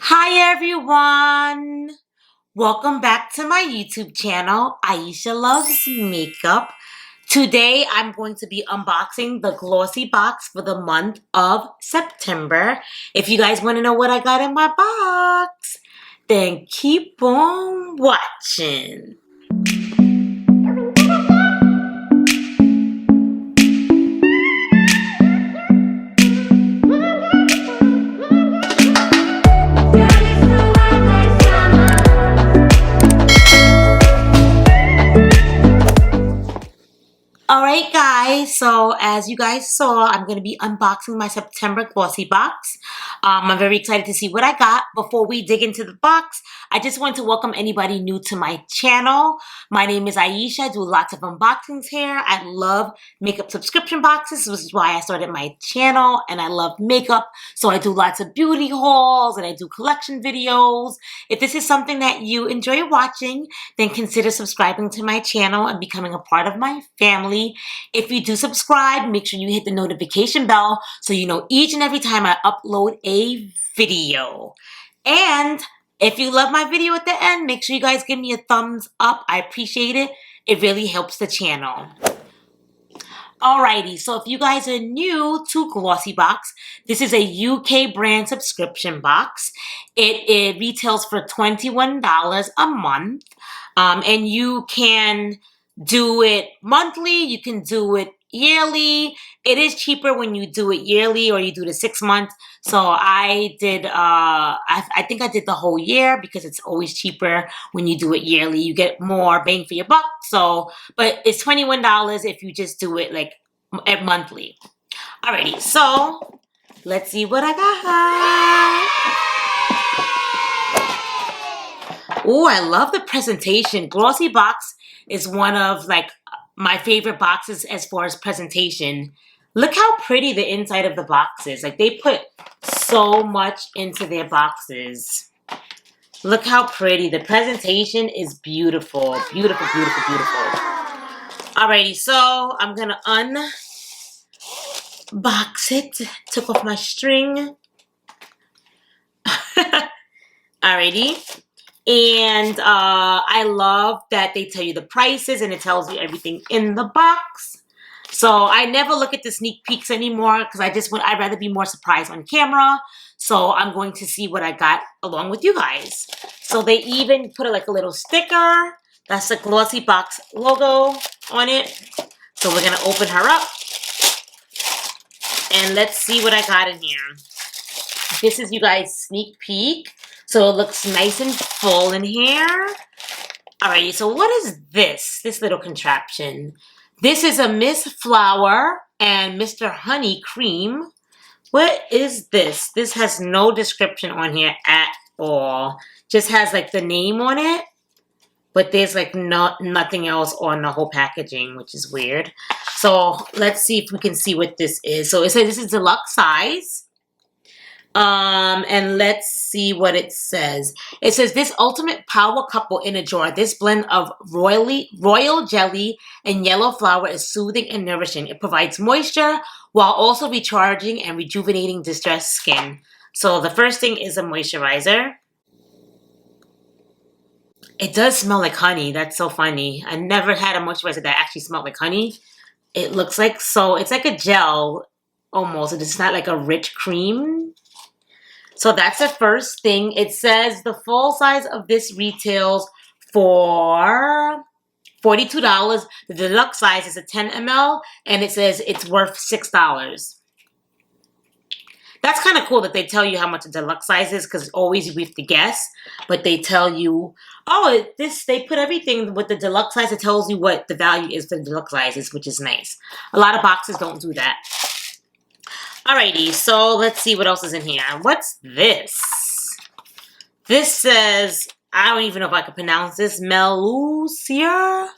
Hi everyone! Welcome back to my YouTube channel, Aisha Loves Makeup. Today I'm going to be unboxing the Glossy box for the month of September. If you guys want to know what I got in my box, then keep on watching. Alright guys, so as you guys saw, I'm going to be unboxing my September Glossy box. I'm very excited to see what I got. Before we dig into the box, I just want to welcome anybody new to my channel. My name is Aisha. I do lots of unboxings here. I love makeup subscription boxes, which is why I started my channel, and I love makeup. So I do lots of beauty hauls and I do collection videos. If this is something that you enjoy watching, then consider subscribing to my channel and becoming a part of my family. If you do subscribe, make sure you hit the notification bell so you know each and every time I upload a video. And if you love my video at the end, make sure you guys give me a thumbs up. I appreciate it. It really helps the channel. Alrighty, so if you guys are new to Glossybox, this is a UK brand subscription box. It retails for $21 a month. And you can do it monthly, you can do it yearly. It is cheaper when you do it yearly or you do the 6 months. So I did, I think I did the whole year because it's always cheaper when you do it yearly. You get more bang for your buck. So, but it's $21 if you just do it like monthly. Alrighty, so let's see what I got. Oh, I love the presentation. Glossybox is one of like my favorite boxes as far as presentation. Look how pretty the inside of the box is. Like they put so much into their boxes. Look how pretty. The presentation is beautiful. Beautiful, beautiful, beautiful. Alrighty, so I'm gonna unbox it. Took off my string. Alrighty. And I love that they tell you the prices and it tells you everything in the box. So I never look at the sneak peeks anymore because I'd rather be more surprised on camera. So I'm going to see what I got along with you guys. So they even put like a little sticker. That's the Glossybox logo on it. So we're going to open her up. And let's see what I got in here. This is you guys' sneak peek. So it looks nice and full in here. Alrighty, so what is this little contraption? This is a Miss Flower and Mr. Honey cream. What is this? This has no description on here at all. Just has like the name on it. But there's like nothing else on the whole packaging, which is weird. So let's see if we can see what this is. So it says this is deluxe size. And let's see what it says. It says this ultimate power couple in a jar. This blend of royal jelly and yellow flower is soothing and nourishing. It provides moisture while also recharging and rejuvenating distressed skin. So the first thing is a moisturizer. It does smell like honey. That's so funny. I never had a moisturizer that actually smelled like honey. It looks like it's like a gel almost. It's not like a rich cream. So that's the first thing. It says the full size of this retails for $42. The deluxe size is a 10 ml, and it says it's worth $6. That's kind of cool that they tell you how much a deluxe size is because always we have to guess, but they tell you, oh, they put everything with the deluxe size. It tells you what the value is for the deluxe sizes, which is nice. A lot of boxes don't do that. Alrighty, so let's see what else is in here. What's this? This says, I don't even know if I can pronounce this, Melusier.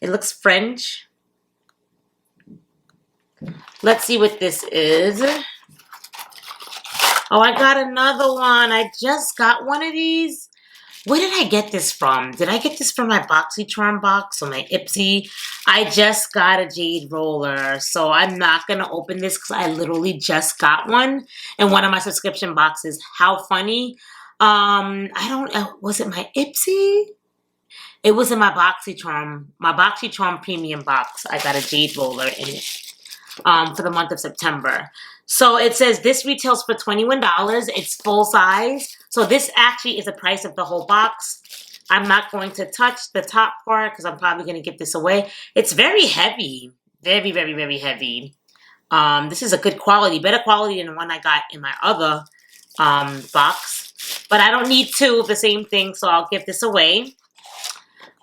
It looks French. Let's see what this is. Oh, I got another one. I just got one of these. Where did I get this from? Did I get this from my BoxyCharm box or my Ipsy? I just got a jade roller, so I'm not going to open this because I literally just got one in one of my subscription boxes. How funny. I don't know. Was it my Ipsy? It was in my BoxyCharm premium box. I got a jade roller in it for the month of September. So it says this retails for $21. It's full size. So this actually is the price of the whole box. I'm not going to touch the top part because I'm probably going to give this away. It's very heavy. Very, very, very heavy. This is a good quality. Better quality than the one I got in my other box. But I don't need two of the same thing, so I'll give this away.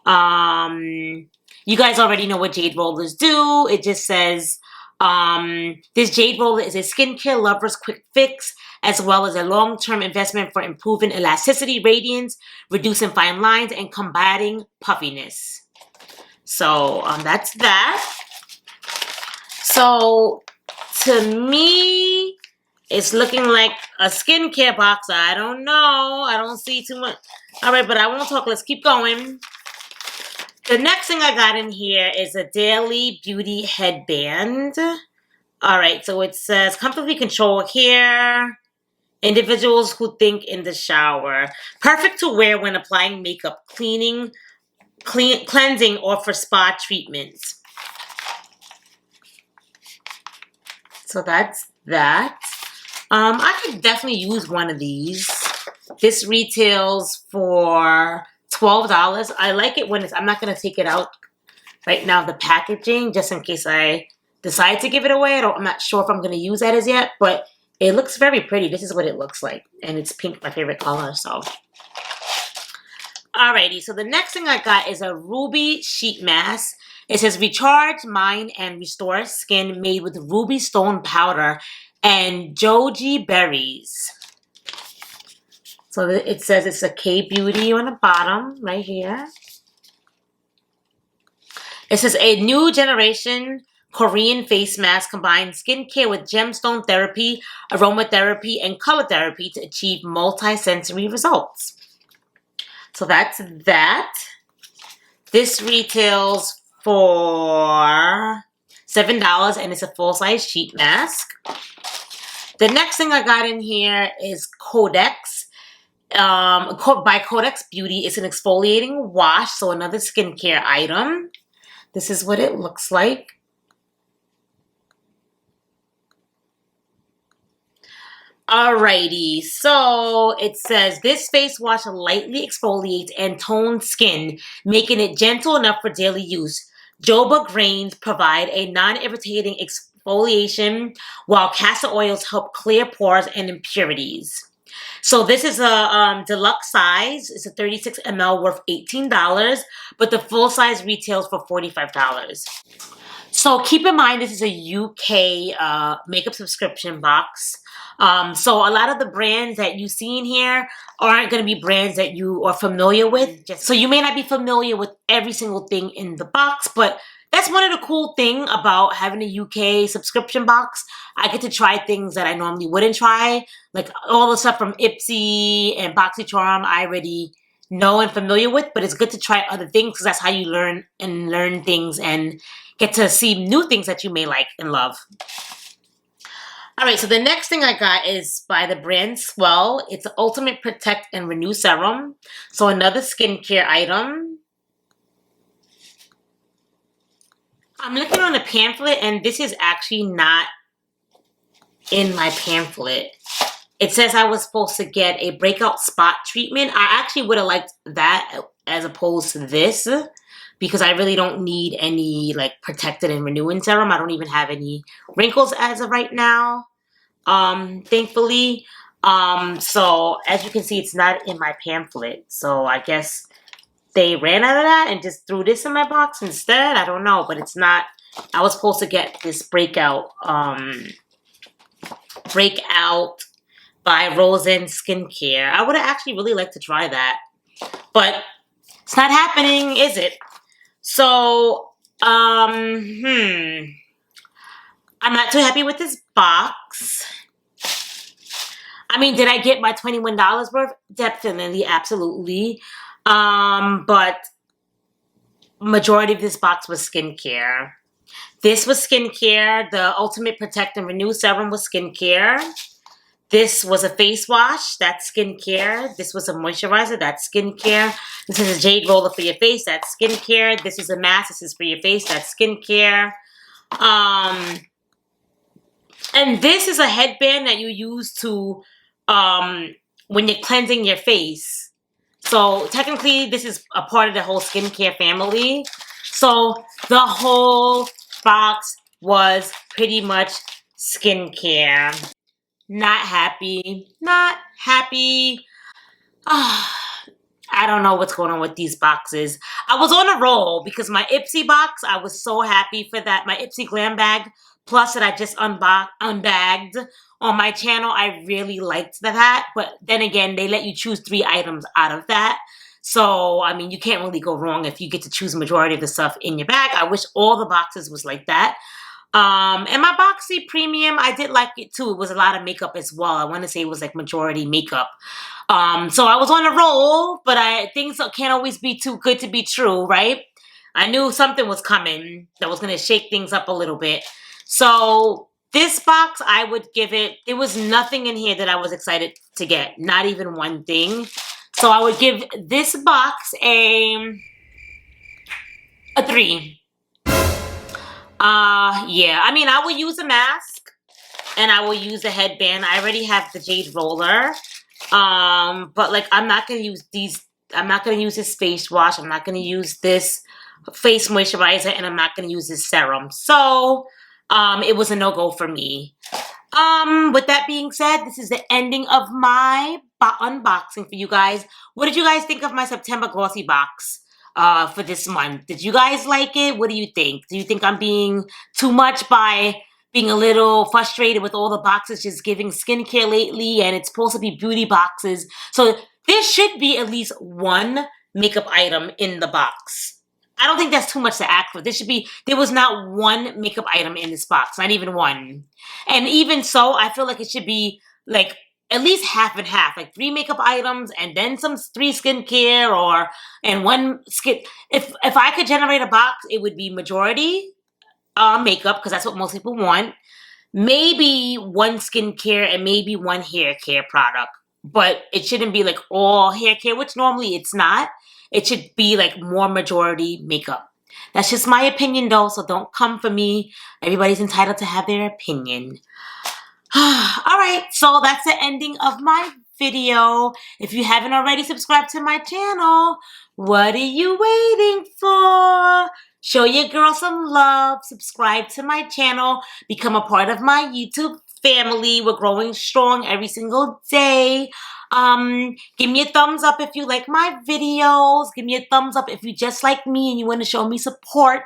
You guys already know what jade rollers do. It just says... this jade roller is a skincare lover's quick fix, as well as a long-term investment for improving elasticity, radiance, reducing fine lines, and combating puffiness. So that's that. So to me, it's looking like a skincare box. I don't know. I don't see too much. All right, but I won't talk. Let's keep going. The next thing I got in here is a daily beauty headband. All right, so it says comfortably control hair. Individuals who think in the shower. Perfect to wear when applying makeup, cleansing, or for spa treatments. So that's that. I could definitely use one of these. This retails for $12. I like it when it's, I'm not going to take it out right now, the packaging, just in case I decide to give it away. I'm not sure if I'm going to use that as yet, but it looks very pretty. This is what it looks like. And it's pink, my favorite color, so. Alrighty, so the next thing I got is a ruby sheet mask. It says recharge, mind, and restore skin made with ruby stone powder and goji berries. So it says it's a K-Beauty on the bottom, right here. It says a new generation Korean face mask combines skincare with gemstone therapy, aromatherapy, and color therapy to achieve multi-sensory results. So that's that. This retails for $7 and it's a full-size sheet mask. The next thing I got in here is Codex. By Codex Beauty. It's an exfoliating wash, so another skincare item. This is what it looks like. Alrighty, so it says this face wash lightly exfoliates and tones skin, making it gentle enough for daily use. Jojoba grains provide a non-irritating exfoliation, while castor oils help clear pores and impurities. So this is a deluxe size. It's a 36 ml worth $18, but the full size retails for $45. So keep in mind this is a UK makeup subscription box. So a lot of the brands that you see in here aren't going to be brands that you are familiar with. So you may not be familiar with every single thing in the box, but that's one of the cool things about having a UK subscription box. I get to try things that I normally wouldn't try. Like all the stuff from Ipsy and BoxyCharm I already know and familiar with, but it's good to try other things because that's how you learn things and get to see new things that you may like and love. Alright, so the next thing I got is by the brand Swell. It's an Ultimate Protect and Renew Serum. So another skincare item. I'm looking on the pamphlet, and this is actually not in my pamphlet. It says I was supposed to get a breakout spot treatment. I actually would have liked that as opposed to this, because I really don't need any like protected and renewing serum. I don't even have any wrinkles as of right now, thankfully. So as you can see, it's not in my pamphlet. So I guess they ran out of that and just threw this in my box instead. I don't know, but it's not. I was supposed to get this breakout by Rosen Skincare. I would have actually really liked to try that, but it's not happening, is it? So, I'm not too happy with this box. I mean, did I get my $21 worth? Definitely, absolutely. But majority of this box was skincare. This was skincare. The Ultimate Protect and Renew Serum was skincare. This was a face wash. That's skincare. This was a moisturizer. That's skincare. This is a jade roller for your face. That's skincare. This is a mask. This is for your face. That's skincare. And this is a headband that you use to when you're cleansing your face. So technically, this is a part of the whole skincare family. So the whole box was pretty much skincare. Not happy. Not happy. I don't know what's going on with these boxes. I was on a roll because my Ipsy box, I was so happy for that. My Ipsy Glam Bag Plus that I just unbagged on my channel, I really liked that. But then again, they let you choose 3 items out of that. So, I mean, you can't really go wrong if you get to choose the majority of the stuff in your bag. I wish all the boxes was like that. And my Boxy Premium, I did like it too. It was a lot of makeup as well. I want to say it was like majority makeup. So I was on a roll, but things can't always be too good to be true, right? I knew something was coming that was going to shake things up a little bit. So this box, I would give it, there was nothing in here that I was excited to get. Not even one thing. So I would give this box a 3. Yeah. I mean, I will use a mask and I will use a headband. I already have the jade roller. But like, I'm not going to use these. I'm not going to use this face wash. I'm not going to use this face moisturizer, and I'm not going to use this serum. So, it was a no-go for me. With that being said, this is the ending of my unboxing for you guys. What did you guys think of my September Glossy Box? For this month. Did you guys like it? What do you think? Do you think I'm being too much by being a little frustrated with all the boxes just giving skincare lately, and it's supposed to be beauty boxes? So there should be at least one makeup item in the box. I don't think that's too much to ask for. There was not one makeup item in this box, not even one. And even so, I feel like it should be like at least half and half, like 3 makeup items and then 3 skincare and 1 skin. If I could generate a box, it would be majority makeup, because that's what most people want. Maybe 1 skincare and maybe 1 hair care product. But it shouldn't be like all hair care, which normally it's not. It should be like more majority makeup. That's just my opinion though, so don't come for me. Everybody's entitled to have their opinion. Alright, so that's the ending of my video. If you haven't already subscribed to my channel, what are you waiting for? Show your girl some love. Subscribe to my channel. Become a part of my YouTube family. We're growing strong every single day. Give me a thumbs up if you like my videos. Give me a thumbs up if you just like me and you want to show me support.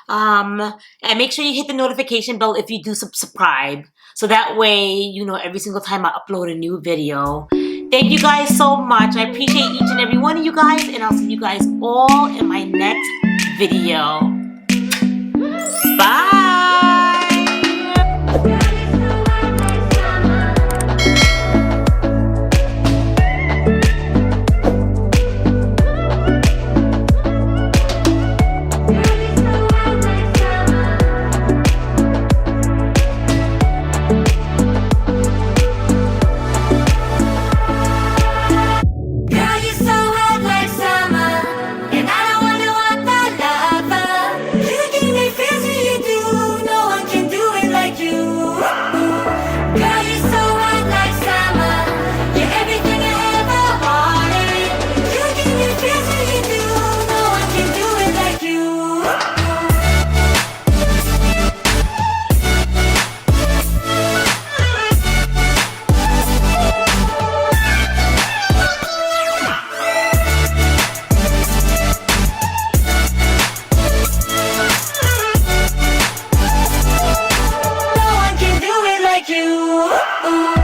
And make sure you hit the notification bell if you do subscribe. So that way, you know, every single time I upload a new video. Thank you guys so much. I appreciate each and every one of you guys. And I'll see you guys all in my next video. Bye. You.